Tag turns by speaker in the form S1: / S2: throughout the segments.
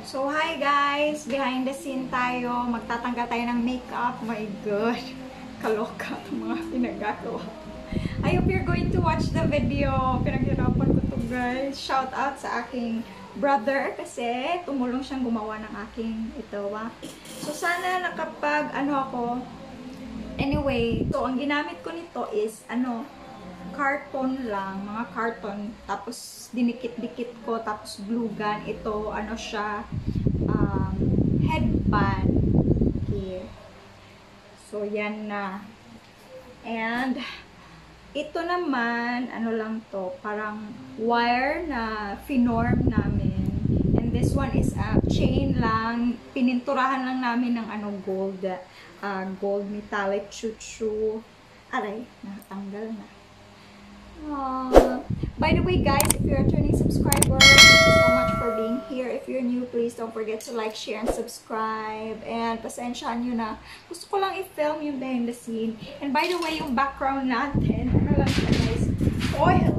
S1: So, hi guys! Behind the scene tayo. Magtatanggal tayo ng makeup. My God! Kaloka itong mga pinagagawa. I hope you're going to watch the video. Pinaghirapan ko to guys. Shout out sa aking brother kasi tumulong siyang gumawa ng aking ito. So, sana nakapag ako. Anyway, so ang ginamit ko nito is carton lang, mga carton, tapos dinikit-dikit ko, tapos glue gun. Ito, siya, headband. Okay. So, yan na. And, ito naman, lang to, parang wire na finorm namin. And this one is a chain lang, pininturahan lang namin ng gold, gold metallic chuchu. Aray, nakatanggal na. By the way guys, if you're a returning subscriber, thank you so much for being here. If you're new, please don't forget to like, share, and subscribe. And pasensyahan nyo na, gusto ko lang i-film yung behind the scene. And by the way, yung background natin, lang siya guys, oil.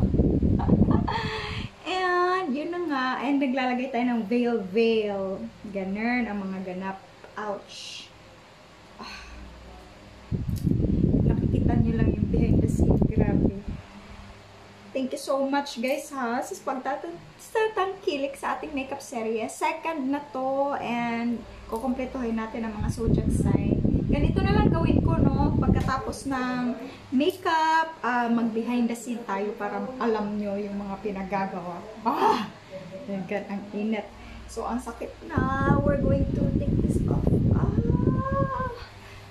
S1: And yun na nga, and naglalagay tayo ng veil. Ganun ang mga ganap. Ouch. Nakikita nyo lang yung behind the scene. Grabe. Thank you so much guys sa pagtatangkilik sa ating makeup series. Second na to, and kukumpletuhin natin ang mga zodiac sign. Ganito na lang gawin ko, no? Pagkatapos ng makeup, mag behind the scene tayo para alam nyo yung mga pinagagawa. Yan, ang init. So, ang sakit na. We're going to take this off.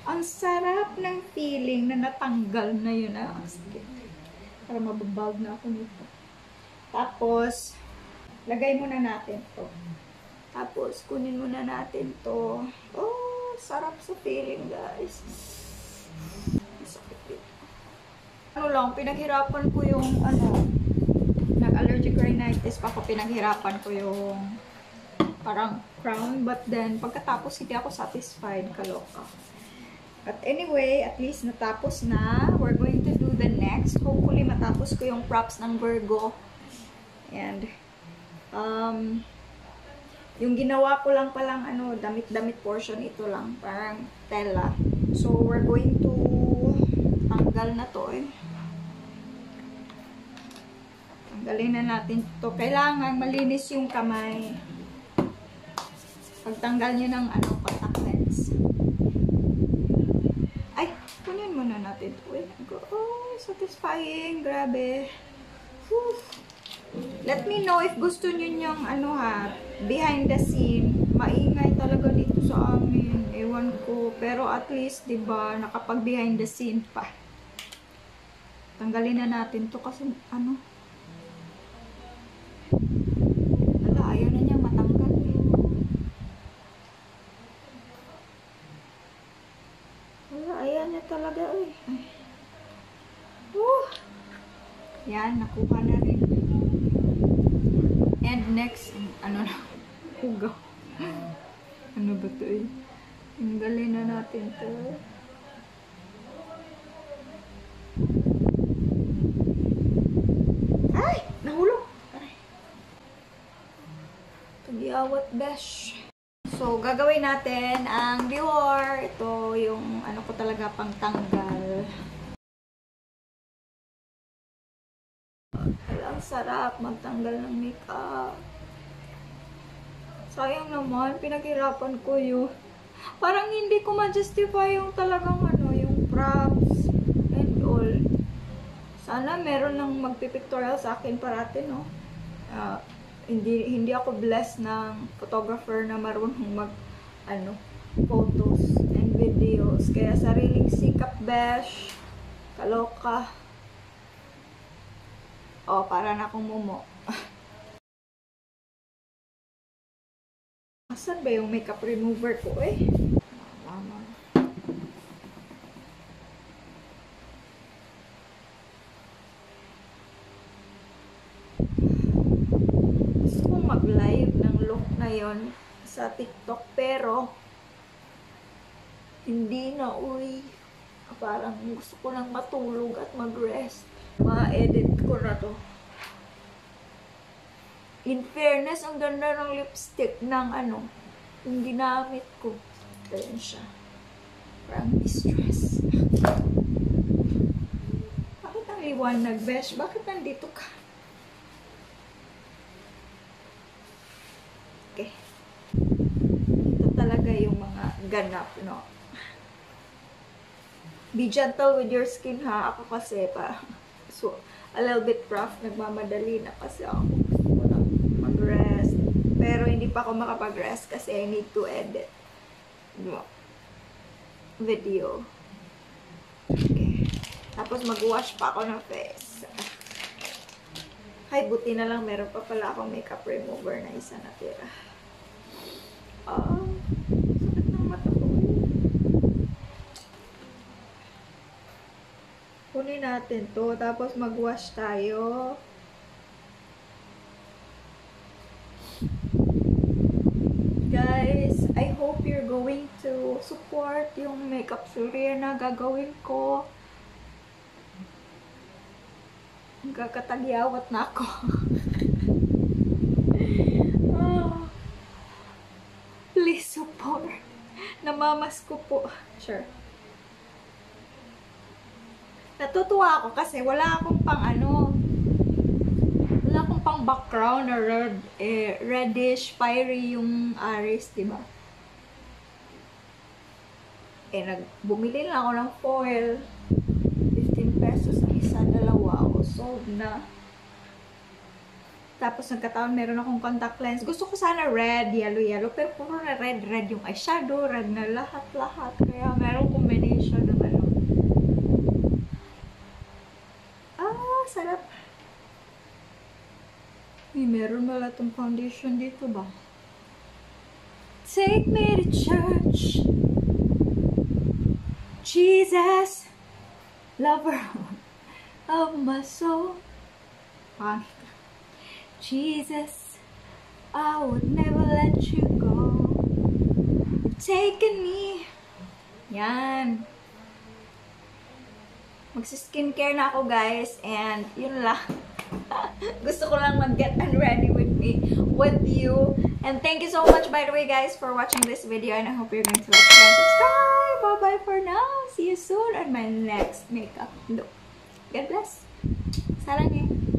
S1: Ang sarap ng feeling na natanggal na yun. Ang sakit. Para mababald na ako nito. Tapos, lagay muna natin to. Tapos, kunin muna natin to. Oh, sarap sa feeling, guys. Sakit dito. Pinaghirapan ko yung, nag-allergic rhinitis pa ako, pinaghirapan ko yung parang crown. But then, pagkatapos, hindi ako satisfied. Kaloka. But anyway, at least natapos na. We're going to do the next. Hopefully, matapos ko yung props ng Virgo. And, yung ginawa ko lang palang, damit-damit portion, ito lang. Parang tela. So, we're going to tanggal na to, Tanggalin na natin to. Kailangan malinis yung kamay. Pagtanggal nyo ng, contact lens. Kunin muna natin ito. Oh, satisfying. Grabe. Whew. Let me know if gusto nyo yung behind the scene. Maingay talaga dito sa amin. Ewan ko. Pero at least, diba, nakapag behind the scene pa. Tanggalin na natin to kasi, ayaw na niyang matanggal. Ayan na talaga, Yan, nakuha na rin. And next, hugaw. Ano ba ito, Tanggalin na natin to. Ay! Nahulog! Tagiawat, besh. So, gagawin natin ang Dior. Ito yung ko talaga pang tanggal. Ang sarap magtanggal ng makeup. Sayang naman, pinaghirapan ko yun. Parang hindi ko ma-justify yung talagang yung props and all. Sana meron lang magpipictorial sa akin parati, no? Hindi ako blessed ng photographer na marunong mag photos and videos. Kaya sariling sikap, besh. Kaloka. Para na akong mumo. Asan ba yung makeup remover ko, Tama. Mag-live ng look na yon sa TikTok, pero hindi na, parang gusto ko lang matulog at mag-rest. Ma-edit ko na to. In fairness, ang ganda ng lipstick ng ano, yung ginamit ko. Ayan siya. Parang distress. Bakit ang liwanag, besh? Bakit nandito ka? Okay. Ito talaga yung mga ganap, no? Be gentle with your skin, ha? Ako kasi pa. So, a little bit rough. Nagmamadali na kasi ako. Gusto ko lang mag-rest. Pero hindi pa ako makapag-rest kasi I need to edit video. Okay. Tapos mag-wash pa ako ng face. Ay, buti na lang meron pa pala akong makeup remover na isa natira. Sakit ng mata ko. Kunin natin to. Tapos mag-wash tayo. Guys, I hope you're going to support yung makeup tutorial na gagawin ko. Nagkakatagyawat na ako. Please support. Namamas ko po. Sure. Natutuwa ako kasi wala akong pang ano. Wala akong pang background na red, reddish, fiery yung iris, diba? Bumili lang ako ng foil. 15 pesos ang isa, dalawa. Sold na. Tapos nagkataon meron akong contact lens. Gusto ko sana red, yellow, pero puro na red yung eyeshadow, red na lahat. Kaya meron combination ng ano. Sarap. Meron wala itong foundation dito ba? Take me to church, Jesus, lover of my soul. Jesus, I would never let you go. You've taken me. Yan. Magsi-skincare na ako, guys. And, yun lang. Gusto ko lang mag-get ready with you. And thank you so much, by the way, guys, for watching this video. And I hope you're going to like, share, and subscribe. Bye-bye for now. See you soon on my next makeup look. God bless. Sarangin.